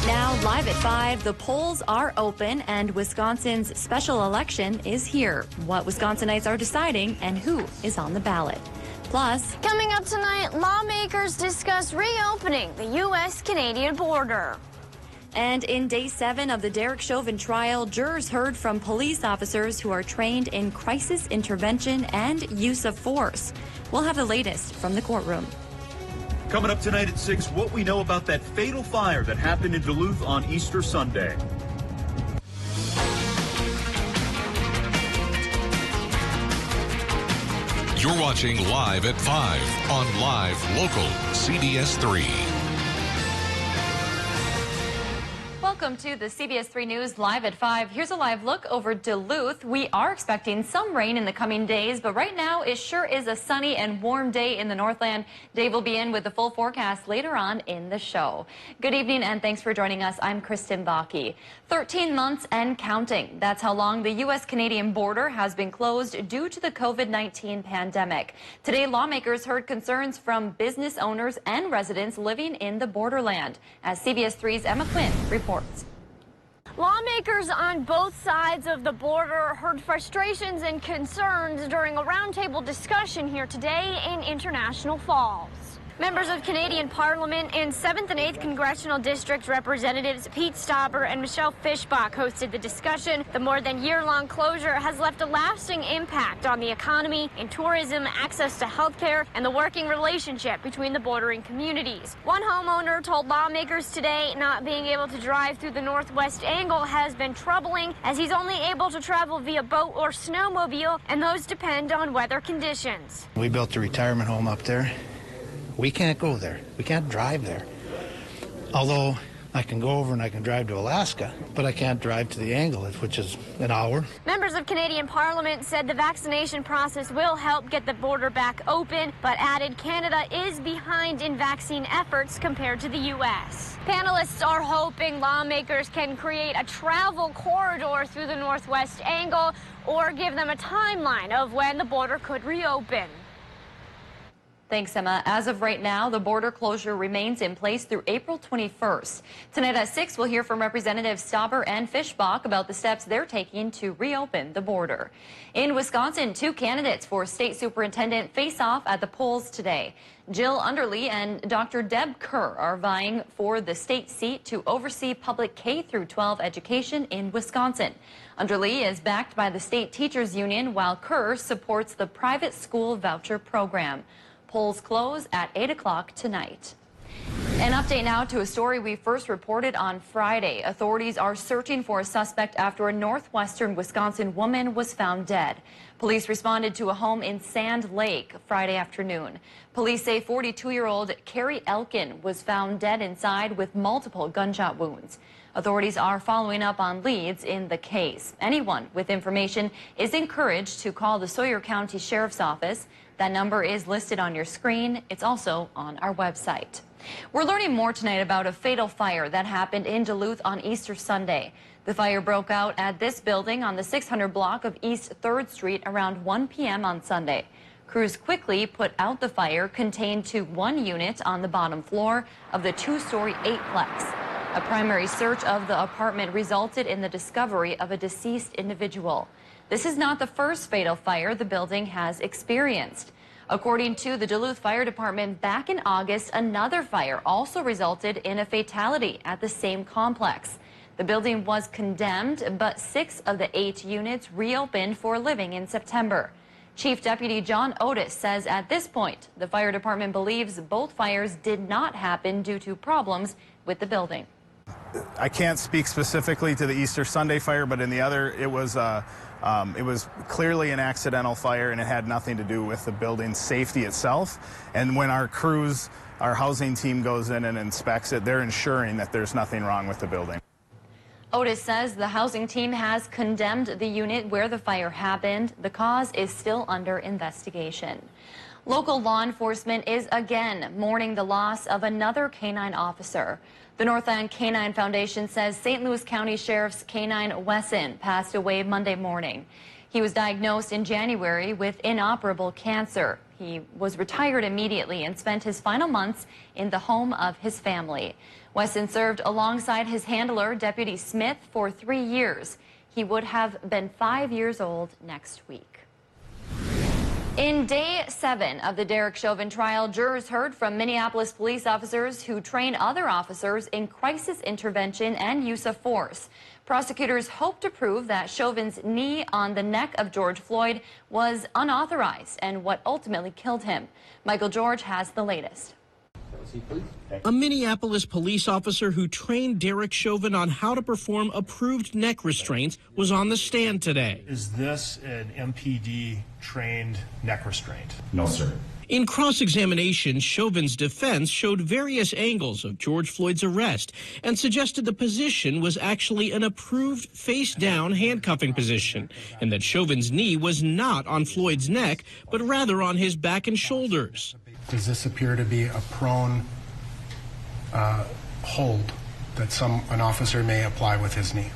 Right now, live at 5, the polls are open and Wisconsin's special election is here. What Wisconsinites are deciding and who is on the ballot. Plus, coming up tonight, lawmakers discuss reopening the U.S.-Canadian border. And in day 7 of the Derek Chauvin trial, jurors heard from police officers who are trained in crisis intervention and use of force. We'll have the latest from the courtroom. Coming up tonight at 6, what we know about that fatal fire that happened in Duluth on Easter Sunday. You're watching Live at 5 on Live Local CBS3. Welcome to the CBS3 News Live at 5. Here's a live look over Duluth. We are expecting some rain in the coming days, but right now it sure is a sunny and warm day in the Northland. Dave will be in with the full forecast later on in the show. Good evening and thanks for joining us. I'm Kristen Baki. 13 months and counting. That's how long the U.S.-Canadian border has been closed due to the COVID-19 pandemic. Today, lawmakers heard concerns from business owners and residents living in the borderland. As CBS3's Emma Quinn reports. Lawmakers on both sides of the border heard frustrations and concerns during a roundtable discussion here today in International Falls. Members of Canadian Parliament and 7th and 8th Congressional District Representatives Pete Stauber and Michelle Fischbach hosted the discussion. The more than year-long closure has left a lasting impact on the economy, in tourism, access to health care, and the working relationship between the bordering communities. One homeowner told lawmakers today not being able to drive through the northwest angle has been troubling, as he's only able to travel via boat or snowmobile, and those depend on weather conditions. We built a retirement home up there. We can't go there. We can't drive there. Although I can go over and I can drive to Alaska, but I can't drive to the Angle, which is an hour. Members of Canadian Parliament said the vaccination process will help get the border back open, but added Canada is behind in vaccine efforts compared to the U.S. Panelists are hoping lawmakers can create a travel corridor through the northwest angle or give them a timeline of when the border could reopen. Thanks, Emma. As of right now, the border closure remains in place through April 21st. Tonight at 6, we'll hear from Representatives Stauber and Fischbach about the steps they're taking to reopen the border. In Wisconsin, 2 candidates for state superintendent face off at the polls today. Jill Underly and Dr. Deb Kerr are vying for the state seat to oversee public K-12 education in Wisconsin. Underly is backed by the state teachers union, while Kerr supports the private school voucher program. Polls close at 8 o'clock tonight. An update now to a story we first reported on Friday. Authorities are searching for a suspect after a northwestern Wisconsin woman was found dead. Police responded to a home in Sand Lake Friday afternoon. Police say 42-year-old Carrie Elkin was found dead inside with multiple gunshot wounds. Authorities are following up on leads in the case. Anyone with information is encouraged to call the Sawyer County Sheriff's Office. That number is listed on your screen. It's also on our website. We're learning more tonight about a fatal fire that happened in Duluth on Easter Sunday. The fire broke out at this building on the 600 block of East 3rd Street around 1 p.m. on Sunday. Crews quickly put out the fire contained to 1 unit on the bottom floor of the 2-story 8-plex. A primary search of the apartment resulted in the discovery of a deceased individual. This is not the first fatal fire the building has experienced. According to the Duluth Fire Department, back in August, another fire also resulted in a fatality at the same complex. The building was condemned, but 6 of the 8 units reopened for living in September. Chief Deputy John Otis says at this point, the fire department believes both fires did not happen due to problems with the building. I can't speak specifically to the Easter Sunday fire, but in the other, it was clearly an accidental fire, and it had nothing to do with the building's safety itself. And when our crews, our housing team goes in and inspects it, they're ensuring that there's nothing wrong with the building. Otis says the housing team has condemned the unit where the fire happened. The cause is still under investigation. Local law enforcement is again mourning the loss of another canine officer. The Northland Canine Foundation says St. Louis County Sheriff's Canine Wesson passed away Monday morning. He was diagnosed in January with inoperable cancer. He was retired immediately and spent his final months in the home of his family. Wesson served alongside his handler, Deputy Smith, for 3 years. He would have been 5 years old next week. In day 7 of the Derek Chauvin trial, jurors heard from Minneapolis police officers who train other officers in crisis intervention and use of force. Prosecutors hope to prove that Chauvin's knee on the neck of George Floyd was unauthorized and what ultimately killed him. Michael George has the latest. A Minneapolis police officer who trained Derek Chauvin on how to perform approved neck restraints was on the stand today. Is this an MPD-trained neck restraint? No, sir. In cross-examination, Chauvin's defense showed various angles of George Floyd's arrest and suggested the position was actually an approved face-down handcuffing position and that Chauvin's knee was not on Floyd's neck, but rather on his back and shoulders. Does this appear to be a prone hold that an officer may apply with his knee?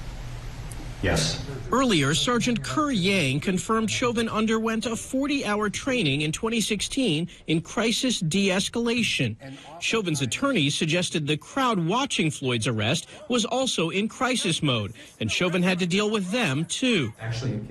Yes. Earlier, Sergeant Kerr Yang confirmed Chauvin underwent a 40-hour training in 2016 in crisis de-escalation. Chauvin's attorneys suggested the crowd watching Floyd's arrest was also in crisis mode, and Chauvin had to deal with them, too.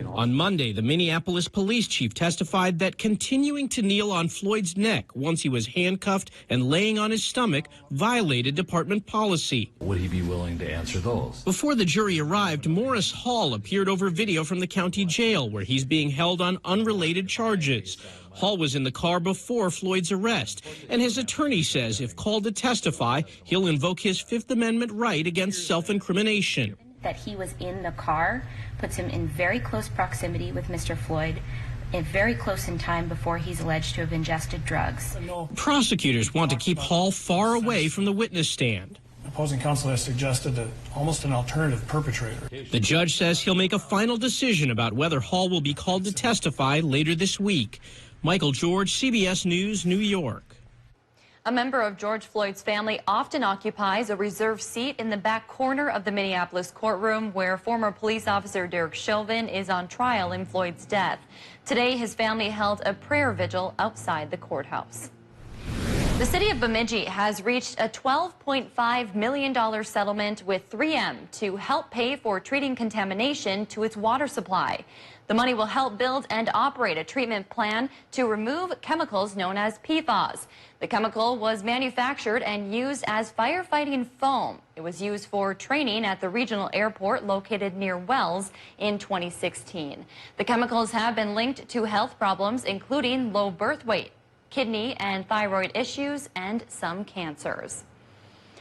On Monday, the Minneapolis police chief testified that continuing to kneel on Floyd's neck once he was handcuffed and laying on his stomach violated department policy. Would he be willing to answer those? Before the jury arrived, Morris Hall appeared over video from the county jail where he's being held on unrelated charges. Hall was in the car before Floyd's arrest, and his attorney says if called to testify, he'll invoke his Fifth Amendment right against self-incrimination. That he was in the car puts him in very close proximity with Mr. Floyd, and very close in time before he's alleged to have ingested drugs. Prosecutors want to keep Hall far away from the witness stand. Opposing counsel has suggested almost an alternative perpetrator. The judge says he'll make a final decision about whether Hall will be called to testify later this week. Michael George, CBS News, New York. A member of George Floyd's family often occupies a reserved seat in the back corner of the Minneapolis courtroom where former police officer Derek Chauvin is on trial in Floyd's death. Today, his family held a prayer vigil outside the courthouse. The city of Bemidji has reached a $12.5 million settlement with 3M to help pay for treating contamination to its water supply. The money will help build and operate a treatment plan to remove chemicals known as PFAS. The chemical was manufactured and used as firefighting foam. It was used for training at the regional airport located near Wells in 2016. The chemicals have been linked to health problems, including low birth weight, kidney and thyroid issues, and some cancers.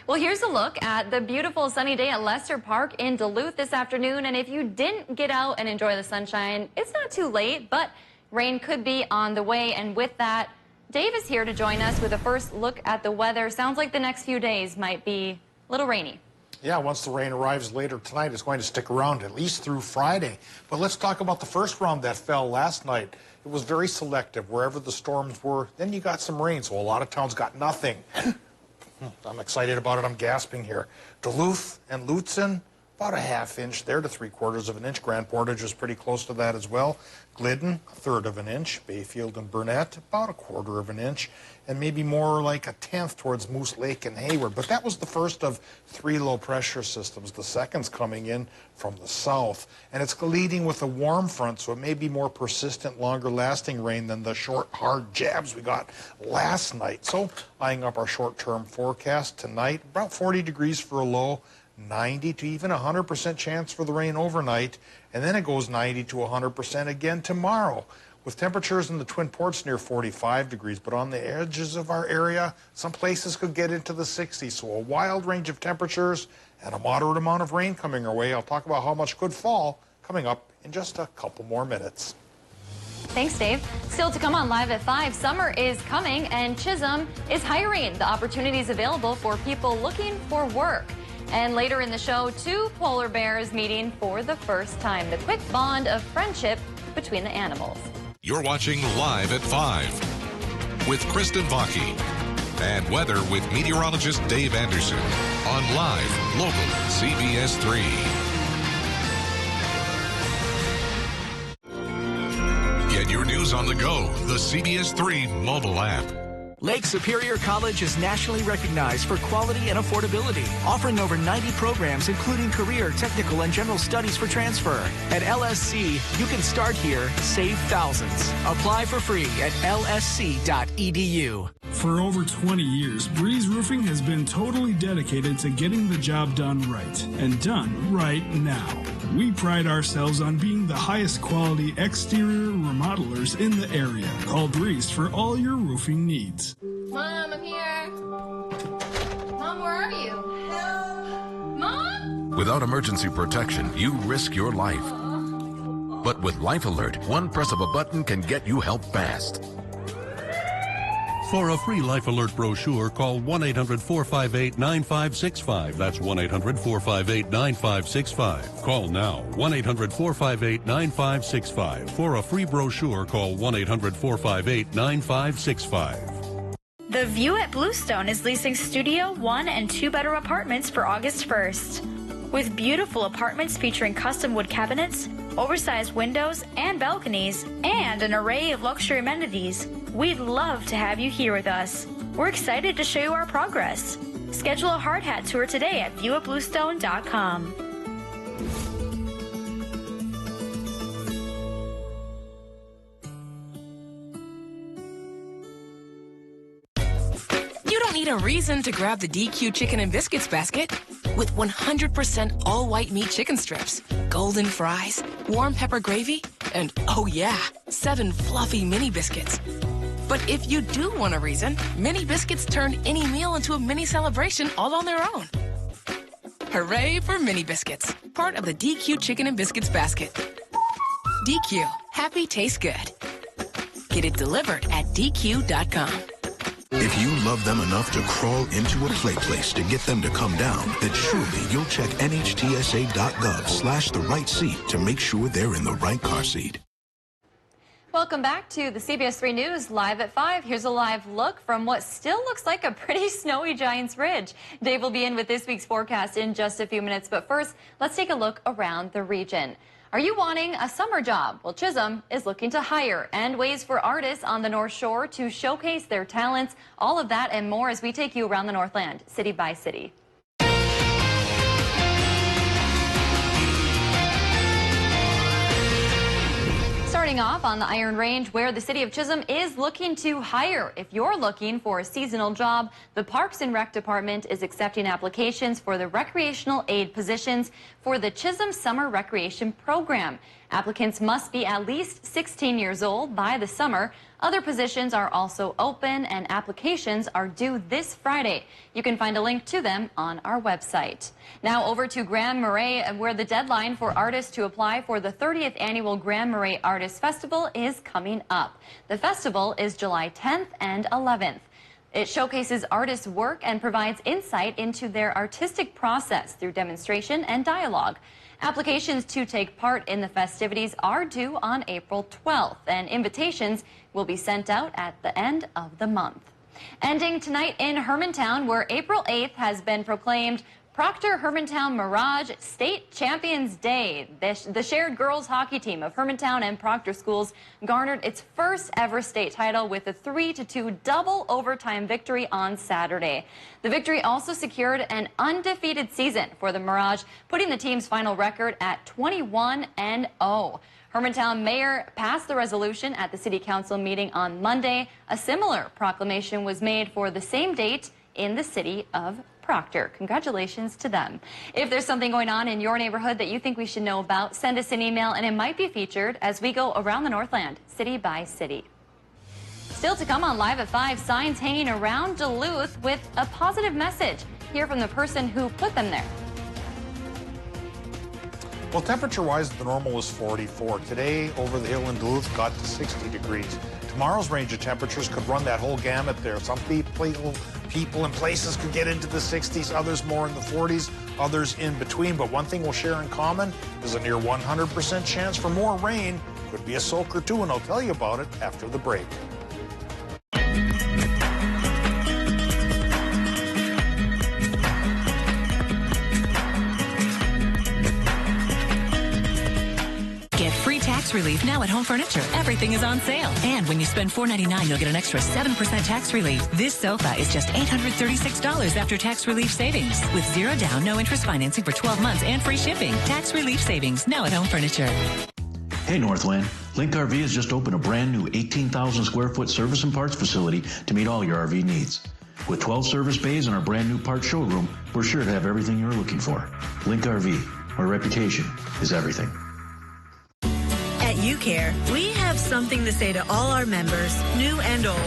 Well, here's a look at the beautiful sunny day at Lester Park in Duluth this afternoon. And if you didn't get out and enjoy the sunshine, it's not too late, but rain could be on the way. And with that, Dave is here to join us with a first look at the weather. Sounds like the next few days might be a little rainy. Yeah, once the rain arrives later tonight, it's going to stick around at least through Friday. But let's talk about the first round that fell last night. It was very selective. Wherever the storms were, then you got some rain, so a lot of towns got nothing. I'm excited about it. I'm gasping here. Duluth and Lutzen, about a ½ inch there to 3/4 of an inch. Grand Portage was pretty close to that as well. Glidden, 1/3 of an inch. Bayfield and Burnett, about 1/4 of an inch. And maybe more like 1/10 towards Moose Lake and Hayward. But that was the first of 3 low pressure systems. The second's coming in from the south. And it's leading with a warm front, so it may be more persistent, longer lasting rain than the short, hard jabs we got last night. So eyeing up our short-term forecast tonight, about 40 degrees for a low, 90 to even 100% chance for the rain overnight. And then it goes 90 to 100% again tomorrow, with temperatures in the Twin Ports near 45 degrees, but on the edges of our area, some places could get into the 60s. So a wild range of temperatures and a moderate amount of rain coming our way. I'll talk about how much could fall coming up in just a couple more minutes. Thanks, Dave. Still to come on Live at 5, summer is coming and Chisholm is hiring. The opportunities available for people looking for work. And later in the show, 2 polar bears meeting for the first time. The quick bond of friendship between the animals. You're watching Live at 5 with Kristen Vaki and weather with meteorologist Dave Anderson on Live Local CBS 3. news on the go. The CBS3 mobile app. Lake Superior College is nationally recognized for quality and affordability, offering over 90 programs, including career, technical, and general studies for transfer. At LSC, you can start here, save thousands. Apply for free at lsc.edu. For over 20 years, Breeze Roofing has been totally dedicated to getting the job done right, and done right now. We pride ourselves on being the highest quality exterior remodelers in the area. Call Breeze for all your roofing needs. Mom, I'm here. Mom, where are you? Help. Mom? Without emergency protection, you risk your life. But with Life Alert, one press of a button can get you help fast. For a free Life Alert brochure, call 1-800-458-9565. That's 1-800-458-9565. Call now, 1-800-458-9565. For a free brochure, call 1-800-458-9565. The View at Bluestone is leasing studio, 1- and 2-bedroom apartments for August 1st. With beautiful apartments featuring custom wood cabinets, oversized windows and balconies, and an array of luxury amenities, we'd love to have you here with us. We're excited to show you our progress. Schedule a hard hat tour today at viewatbluestone.com. You don't need a reason to grab the DQ Chicken and Biscuits basket. With 100% all-white meat chicken strips, golden fries, warm pepper gravy, and oh yeah, 7 fluffy mini biscuits. But if you do want a reason, mini biscuits turn any meal into a mini celebration all on their own. Hooray for mini biscuits, part of the DQ Chicken and Biscuits basket. DQ, happy tastes good. Get it delivered at DQ.com. If you love them enough to crawl into a play place to get them to come down, then surely you'll check nhtsa.gov/the right seat to make sure they're in the right car seat. Welcome back to the CBS3 News Live at 5. Here's a live look from what still looks like a pretty snowy Giants Ridge. Dave will be in with this week's forecast in just a few minutes, but first, let's take a look around the region. Are you wanting a summer job? Well, Chisholm is looking to hire, and ways for artists on the North Shore to showcase their talents. All of that and more as we take you around the Northland, city by city. Starting off on the Iron Range, where the city of Chisholm is looking to hire. If you're looking for a seasonal job, the Parks and Rec Department is accepting applications for the recreational aid positions for the Chisholm Summer Recreation Program. Applicants must be at least 16 years old by the summer. Other positions are also open, and applications are due this Friday. You can find a link to them on our website. Now over to Grand Marais, where the deadline for artists to apply for the 30th annual Grand Marais Artists Festival is coming up. The festival is July 10th and 11th. It showcases artists' work and provides insight into their artistic process through demonstration and dialogue. Applications to take part in the festivities are due on April 12th, and invitations will be sent out at the end of the month. Ending tonight in Hermantown, where April 8th has been proclaimed Proctor Hermantown Mirage State Champions Day. The shared girls hockey team of Hermantown and Proctor schools garnered its first ever state title with a 3-2 double overtime victory on Saturday. The victory also secured an undefeated season for the Mirage, putting the team's final record at 21-0. Hermantown Mayor passed the resolution at the City Council meeting on Monday. A similar proclamation was made for the same date in the city of Proctor. Congratulations to them. If there's something going on in your neighborhood that you think we should know about, send us an email and it might be featured as we go around the Northland, city by city. Still to come on Live at 5, signs hanging around Duluth with a positive message. Hear from the person who put them there. Well, temperature-wise, the normal is 44. Today, over the hill in Duluth, got to 60 degrees. Tomorrow's range of temperatures could run that whole gamut there. Some people and places could get into the 60s, others more in the 40s, others in between. But one thing we'll share in common is a near 100% chance for more rain. Could be a soak or two, and I'll tell you about it after the break. tax relief now at Home Furniture. Everything is on sale. And when you spend $4.99, you'll get an extra 7% tax relief. This sofa is just $836 after tax relief savings. With zero down, no interest financing for 12 months and free shipping. Tax relief savings now at Home Furniture. Hey Northland, Link RV has just opened a brand new 18,000 square foot service and parts facility to meet all your RV needs. With 12 service bays and our brand new parts showroom, we're sure to have everything you're looking for. Link RV, our reputation is everything. At UCare, we have something to say to all our members, new and old.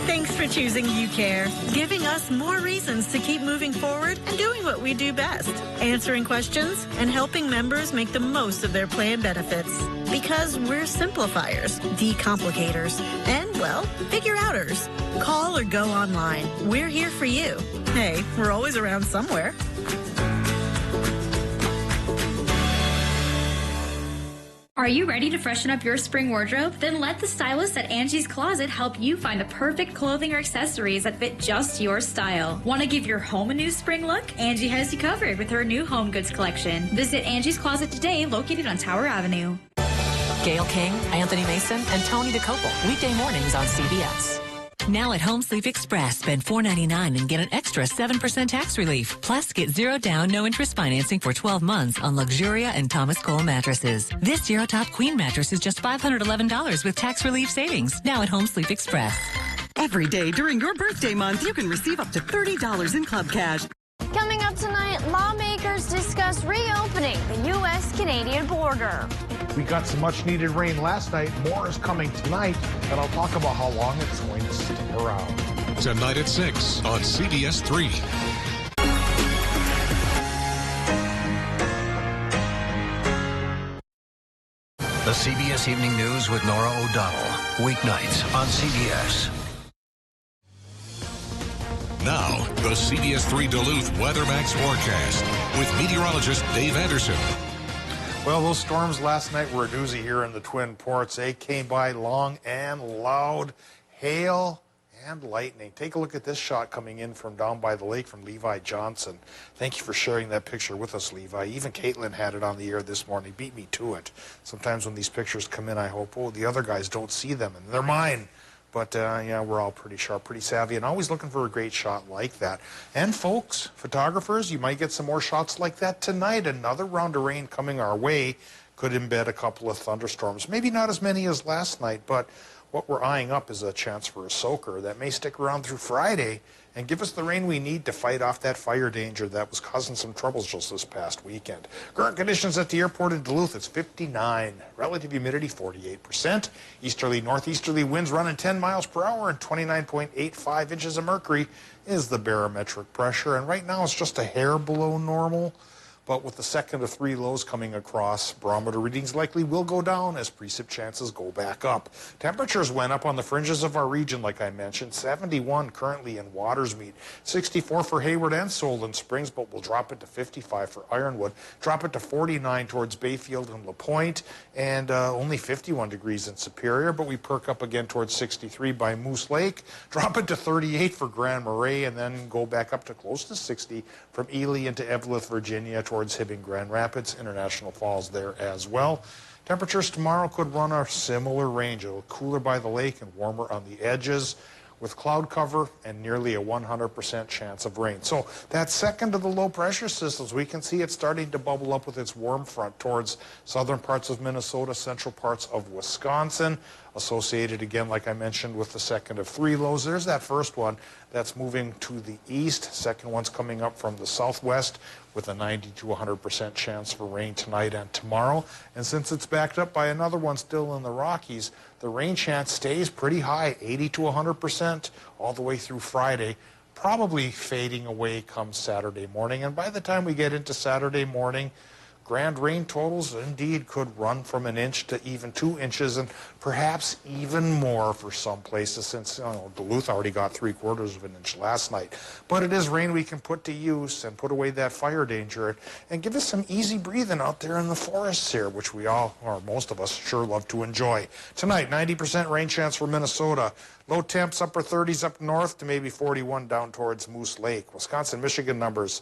Thanks for choosing UCare, giving us more reasons to keep moving forward and doing what we do best, answering questions and helping members make the most of their plan benefits. Because we're simplifiers, decomplicators, and, well, figure-outers. Call or go online. We're here for you. Hey, we're always around somewhere. Are you ready to freshen up your spring wardrobe? Then let the stylists at Angie's Closet help you find the perfect clothing or accessories that fit just your style. Want to give your home a new spring look? Angie has you covered with her new home goods collection. Visit Angie's Closet today, located on Tower Avenue. Gail King, Anthony Mason, and Tony DeCopel. Weekday mornings on CBS. Now at Home Sleep Express, spend $4.99 and get an extra 7% tax relief. Plus, get zero down, no interest financing for 12 months on Luxuria and Thomas Cole mattresses. This Zero Top Queen mattress is just $511 with tax relief savings. Now at Home Sleep Express. Every day during your birthday month, you can receive up to $30 in club cash. Coming up tonight, lawmakers discuss reopening the U.S.-Canadian border. We got some much-needed rain last night. More is coming tonight, and I'll talk about how long it's going to stick around. Tonight at 6 on CBS3. The CBS Evening News with Nora O'Donnell. Weeknights on CBS. Now, the CBS3 Duluth WeatherMax forecast with meteorologist Dave Anderson. Well, those storms last night were a doozy here in the Twin Ports. They came by long and loud, hail and lightning. Take a look at this shot coming in from down by the lake from Levi Johnson. Thank you for sharing that picture with us, Levi. Even Caitlin had it on the air this morning. Beat me to it. Sometimes when these pictures come in, I hope, oh, the other guys don't see them, and they're mine. But, yeah, we're all pretty sharp, pretty savvy, and always looking for a great shot like that. And, folks, photographers, you might get some more shots like that tonight. Another round of rain coming our way could embed a couple of thunderstorms. Maybe not as many as last night, but what we're eyeing up is a chance for a soaker that may stick around through Friday and give us the rain we need to fight off that fire danger that was causing some troubles just this past weekend. Current conditions at the airport in Duluth, it's 59. Relative humidity, 48%. Easterly, northeasterly winds running 10 miles per hour and 29.85 inches of mercury is the barometric pressure. And right now it's just a hair below normal. But with the second of 3 lows coming across, barometer readings likely will go down as precip chances go back up. Temperatures went up on the fringes of our region, like I mentioned. 71 currently in Watersmeet, 64 for Hayward and Solon Springs, but we'll drop it to 55 for Ironwood, drop it to 49 towards Bayfield and LaPointe, and only 51 degrees in Superior, but we perk up again towards 63 by Moose Lake, drop it to 38 for Grand Marais, and then go back up to close to 60 from Ely into Eveleth, Virginia, towards Hibbing, Grand Rapids, International Falls there as well. Temperatures tomorrow could run a similar range. A little cooler by the lake and warmer on the edges with cloud cover and nearly a 100% chance of rain. So that second of the low pressure systems, we can see it starting to bubble up with its warm front towards southern parts of Minnesota, central parts of Wisconsin, associated again, like I mentioned, with the second of 3 lows. There's that first one that's moving to the east. Second one's coming up from the southwest with a 90 to 100% chance for rain tonight and tomorrow. And since it's backed up by another one still in the Rockies, the rain chance stays pretty high, 80 to 100% all the way through Friday, probably fading away come Saturday morning. And by the time we get into Saturday morning, grand rain totals indeed could run from 1 inch to even 2 inches and perhaps even more for some places, since Duluth already got 3/4 of an inch last night. But it is rain we can put to use and put away that fire danger and give us some easy breathing out there in the forests here, which we all, or most of us, sure love to enjoy. Tonight, 90% rain chance for Minnesota. Low temps upper 30s up north to maybe 41 down towards Moose Lake. Wisconsin, Michigan numbers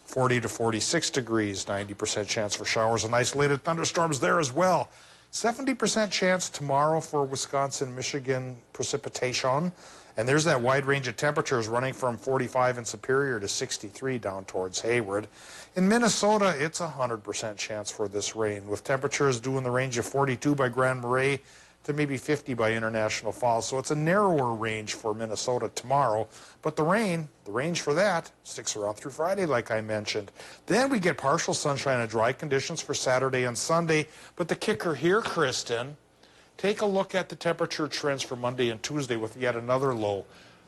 40 to 46 degrees, 90% chance for showers and isolated thunderstorms there as well. 70% chance tomorrow for Wisconsin, Michigan precipitation. And there's that wide range of temperatures running from 45 in Superior to 63 down towards Hayward. In Minnesota, it's 100% chance for this rain, with temperatures due in the range of 42 by Grand Marais to maybe 50 by International Falls. So it's a narrower range for Minnesota tomorrow. But the range for that sticks around through Friday, like I mentioned. Then we get partial sunshine and dry conditions for Saturday and Sunday. But the kicker here, Kristen, take a look at the temperature trends for Monday and Tuesday with yet another low.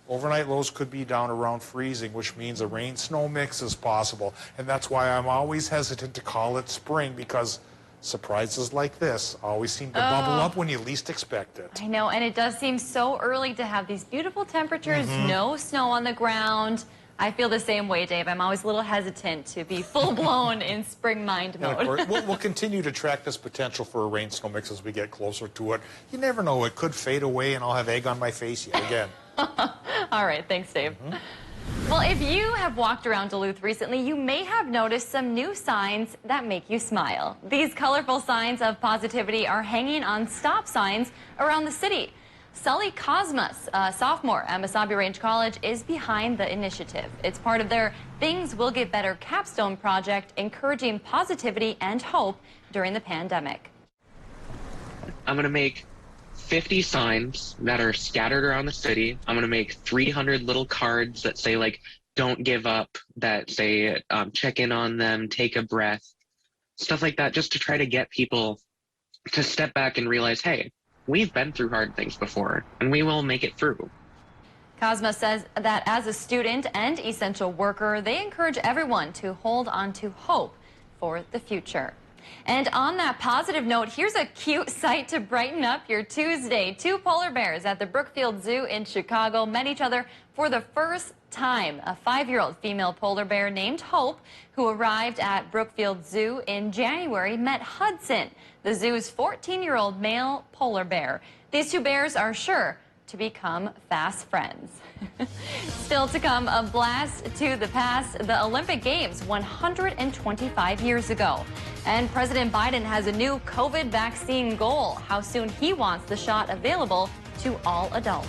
Overnight lows could be down around freezing, which means a rain-snow mix is possible. And that's why I'm always hesitant to call it spring, because surprises like this always seem to bubble up when you least expect it. I know, and it does seem so early to have these beautiful temperatures, no snow on the ground. I feel the same way, Dave. I'm always a little hesitant to be full-blown in spring mind mode. And of course, we'll continue to track this potential for a rain-snow mix as we get closer to it. You never know. It could fade away, and I'll have egg on my face yet again. All right. Thanks, Dave. Well, if you have walked around Duluth recently, you may have noticed some new signs that make you smile. These colorful signs of positivity are hanging on stop signs around the city. Sully Cosmas, a sophomore at Mesabi Range College, is behind the initiative. It's part of their Things Will Get Better capstone project, encouraging positivity and hope during the pandemic. I'm going to make 50 signs that are scattered around the city. I'm going to make 300 little cards that say, like, don't give up, that say, check in on them, take a breath, stuff like that, just to try to get people to step back and realize, hey, we've been through hard things before, and we will make it through. Cosma says that as a student and essential worker, they encourage everyone to hold on to hope for the future. And on that positive note, here's a cute sight to brighten up your Tuesday. Two polar bears at the Brookfield Zoo in Chicago met each other for the first time. A 5-year-old female polar bear named Hope, who arrived at Brookfield Zoo in January, met Hudson, the zoo's 14-year-old male polar bear. These two bears are sure to become fast friends. Still to come, a blast to the past, the Olympic Games 125 years ago. And President Biden has a new COVID vaccine goal, how soon he wants the shot available to all adults.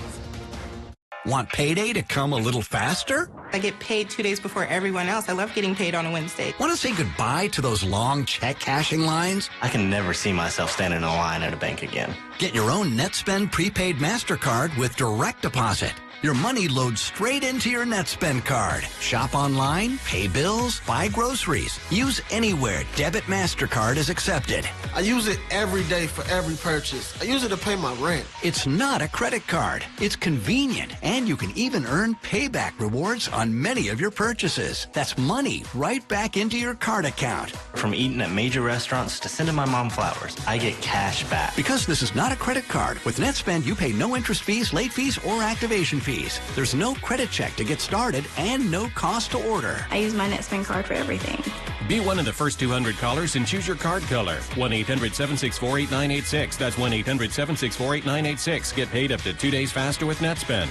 Want payday to come a little faster? I get paid 2 days before everyone else. I love getting paid on a Wednesday. Want to say goodbye to those long check cashing lines? I can never see myself standing in a line at a bank again. Get your own NetSpend prepaid MasterCard with direct deposit. Your money loads straight into your NetSpend card. Shop online, pay bills, buy groceries. Use anywhere debit MasterCard is accepted. I use it every day for every purchase. I use it to pay my rent. It's not a credit card. It's convenient, and you can even earn payback rewards on many of your purchases. That's money right back into your card account. From eating at major restaurants to sending my mom flowers, I get cash back. Because this is not a credit card. With NetSpend, you pay no interest fees, late fees, or activation fees. There's no credit check to get started and no cost to order. I use my NetSpend card for everything. Be one of the first 200 callers and choose your card color. 1-800-764-8986. That's 1-800-764-8986. Get paid up to 2 days faster with NetSpend.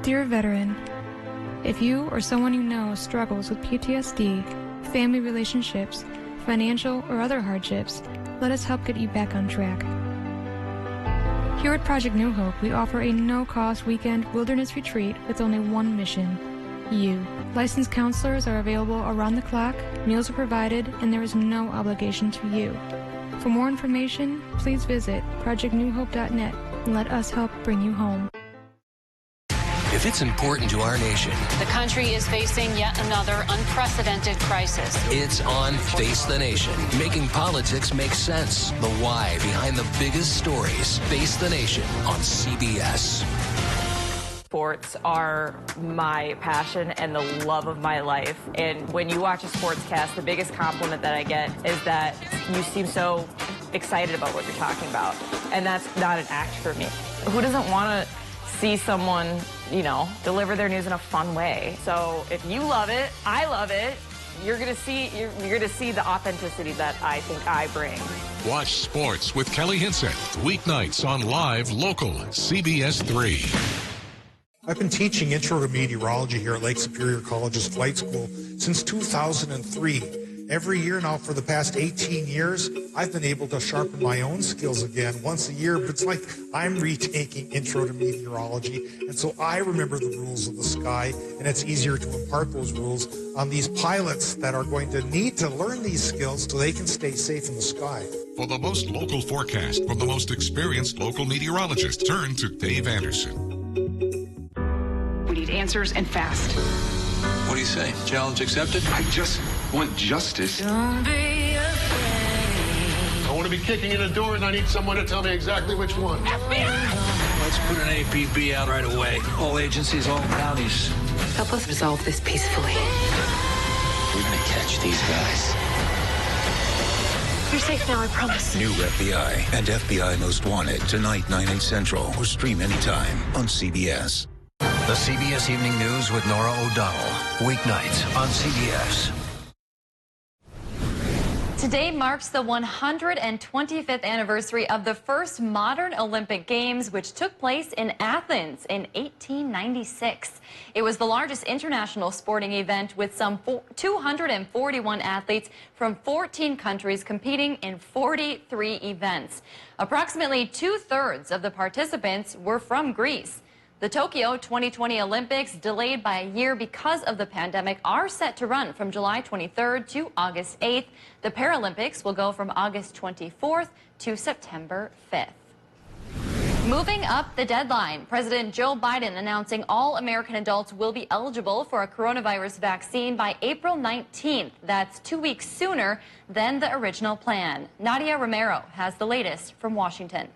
Dear veteran, if you or someone you know struggles with PTSD, family relationships, financial or other hardships, let us help get you back on track. Here at Project New Hope, we offer a no-cost weekend wilderness retreat with only one mission: you. Licensed counselors are available around the clock, meals are provided, and there is no obligation to you. For more information, please visit projectnewhope.net and let us help bring you home. If it's important to our nation, the country is facing yet another unprecedented crisis. It's on Face the Nation, making politics make sense. The why behind the biggest stories. Face the Nation on CBS. Sports are my passion and the love of my life. And when you watch a sportscast, the biggest compliment that I get is that you seem so excited about what you're talking about. And that's not an act for me. Who doesn't want to see someone, deliver their news in a fun way? So if you love it, I love it. You're gonna see the authenticity that I think I bring. Watch Sports with Kelly Hinsett, weeknights on Live Local CBS3. I've been teaching intro to meteorology here at Lake Superior College's flight school since 2003. Every year now for the past 18 years, I've been able to sharpen my own skills again once a year, but it's like I'm retaking Intro to Meteorology, and so I remember the rules of the sky, and it's easier to impart those rules on these pilots that are going to need to learn these skills so they can stay safe in the sky. For the most local forecast from the most experienced local meteorologist, turn to Dave Anderson. We need answers and fast. What do you say? Challenge accepted? I just want justice. Don't be I want to be kicking in a door and I need someone to tell me exactly which one. Let's put an APB out right away. All agencies, all counties. Help us resolve this peacefully. We're going to catch these guys. You're safe now, I promise. New FBI and FBI Most Wanted tonight, 9/8 Central, or stream anytime on CBS. The CBS Evening News with Nora O'Donnell. Weeknights on CBS. Today marks the 125th anniversary of the first modern Olympic Games, which took place in Athens in 1896. It was the largest international sporting event with some 241 athletes from 14 countries competing in 43 events. Approximately 2/3 of the participants were from Greece. The Tokyo 2020 Olympics, delayed by a year because of the pandemic, are set to run from July 23rd to August 8th. The Paralympics will go from August 24th to September 5th. Moving up the deadline, President Joe Biden announcing all American adults will be eligible for a coronavirus vaccine by April 19th. That's 2 weeks sooner than the original plan. Nadia Romero has the latest from Washington.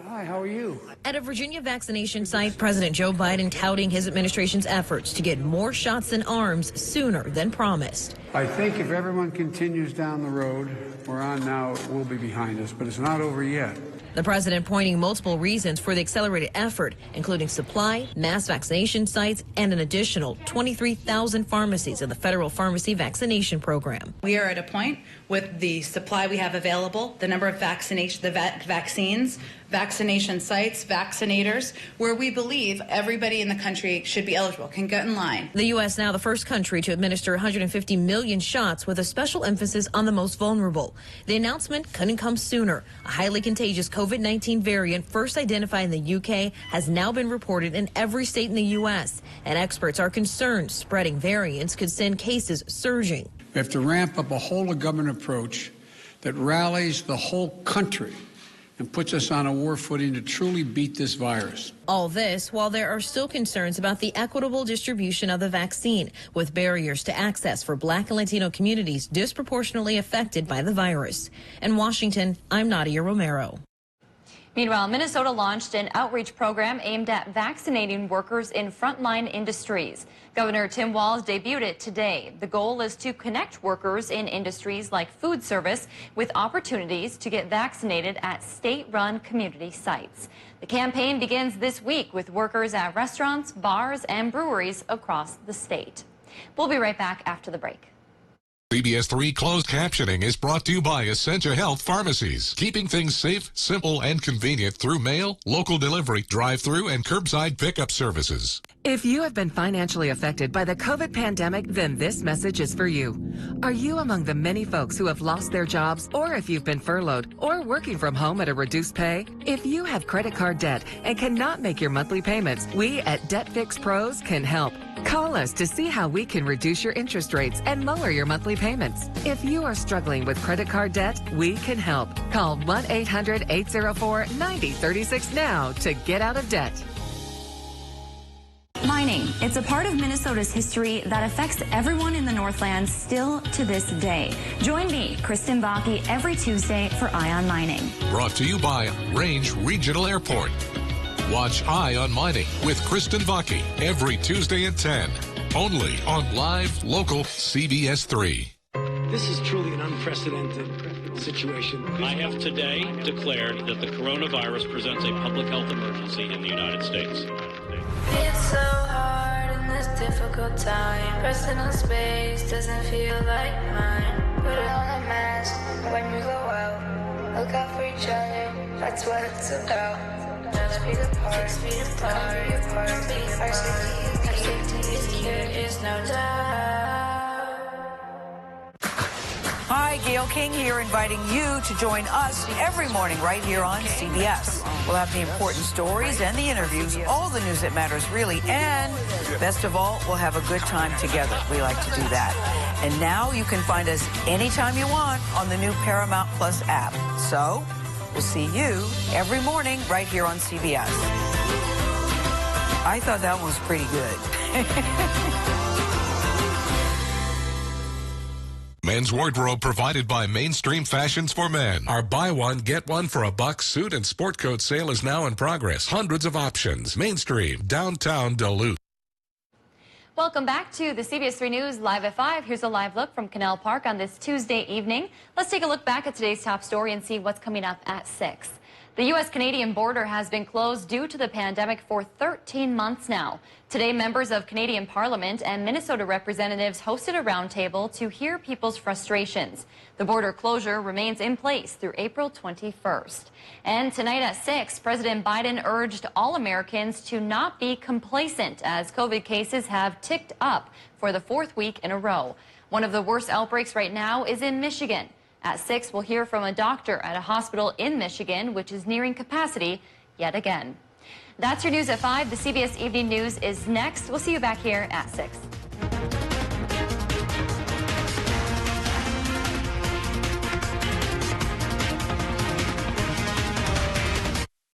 Hi, how are you? At a Virginia vaccination site, President Joe Biden touting his administration's efforts to get more shots in arms sooner than promised. I think if everyone continues down the road we're on now, it will be behind us, but it's not over yet. The president pointing multiple reasons for the accelerated effort, including supply, mass vaccination sites, and an additional 23,000 pharmacies in the federal pharmacy vaccination program. We are at a point with the supply we have available, the number of vaccines, vaccination sites, vaccinators, where we believe everybody in the country should be eligible, can get in line. The U.S. now the first country to administer 150 million shots with a special emphasis on the most vulnerable. The announcement couldn't come sooner. A highly contagious COVID-19 variant first identified in the U.K. has now been reported in every state in the U.S., and experts are concerned spreading variants could send cases surging. We have to ramp up a whole-of-government approach that rallies the whole country and puts us on a war footing to truly beat this virus. All this while there are still concerns about the equitable distribution of the vaccine, with barriers to access for Black and Latino communities disproportionately affected by the virus. In Washington, I'm Nadia Romero. Meanwhile, Minnesota launched an outreach program aimed at vaccinating workers in frontline industries. Governor Tim Walz debuted it today. The goal is to connect workers in industries like food service with opportunities to get vaccinated at state-run community sites. The campaign begins this week with workers at restaurants, bars, and breweries across the state. We'll be right back after the break. CBS3 closed captioning is brought to you by Essentia Health Pharmacies, keeping things safe, simple, and convenient through mail, local delivery, drive-through, and curbside pickup services. If you have been financially affected by the COVID pandemic, then this message is for you. Are you among the many folks who have lost their jobs, or if you've been furloughed, or working from home at a reduced pay? If you have credit card debt and cannot make your monthly payments, we at Debt Fix Pros can help. Call us to see how we can reduce your interest rates and lower your monthly payments. If you are struggling with credit card debt, we can help. Call 1-800-804-9036 now to get out of debt. Mining. It's a part of Minnesota's history that affects everyone in the Northlands still to this day. Join me, Kristen Baki, every Tuesday for Eye on Mining. Brought to you by Range Regional Airport. Watch Eye on Mining with Kristen Baki every Tuesday at 10. Only on live, local CBS3. This is truly an unprecedented situation. I have today declared that the coronavirus presents a public health emergency in the United States. It's so hard in this difficult time. Personal space doesn't feel like mine. Put on a mask when we go out. Look out for each other, that's what it's about. 6 feet apart, 6 feet apart. Our safety is here, is no doubt. Hi, Gail King here, inviting you to join us every morning right here on CBS. We'll have the important stories and the interviews, all the news that matters really, and best of all, we'll have a good time together. We like to do that. And now you can find us anytime you want on the new Paramount Plus app. So we'll see you every morning right here on CBS. I thought that one was pretty good. Men's wardrobe provided by Mainstream Fashions for Men. Our buy one, get one for $1 suit and sport coat sale is now in progress. Hundreds of options. Mainstream, downtown Duluth. Welcome back to the CBS 3 News Live at 5. Here's a live look from Canal Park on this Tuesday evening. Let's take a look back at today's top story and see what's coming up at 6. The U.S.-Canadian border has been closed due to the pandemic for 13 months now. Today, members of Canadian Parliament and Minnesota representatives hosted a roundtable to hear people's frustrations. The border closure remains in place through April 21st. And tonight at 6, President Biden urged all Americans to not be complacent as COVID cases have ticked up for the 4th week in a row. One of the worst outbreaks right now is in Michigan. At 6, we'll hear from a doctor at a hospital in Michigan, which is nearing capacity yet again. That's your news at 5. The CBS Evening News is next. We'll see you back here at 6.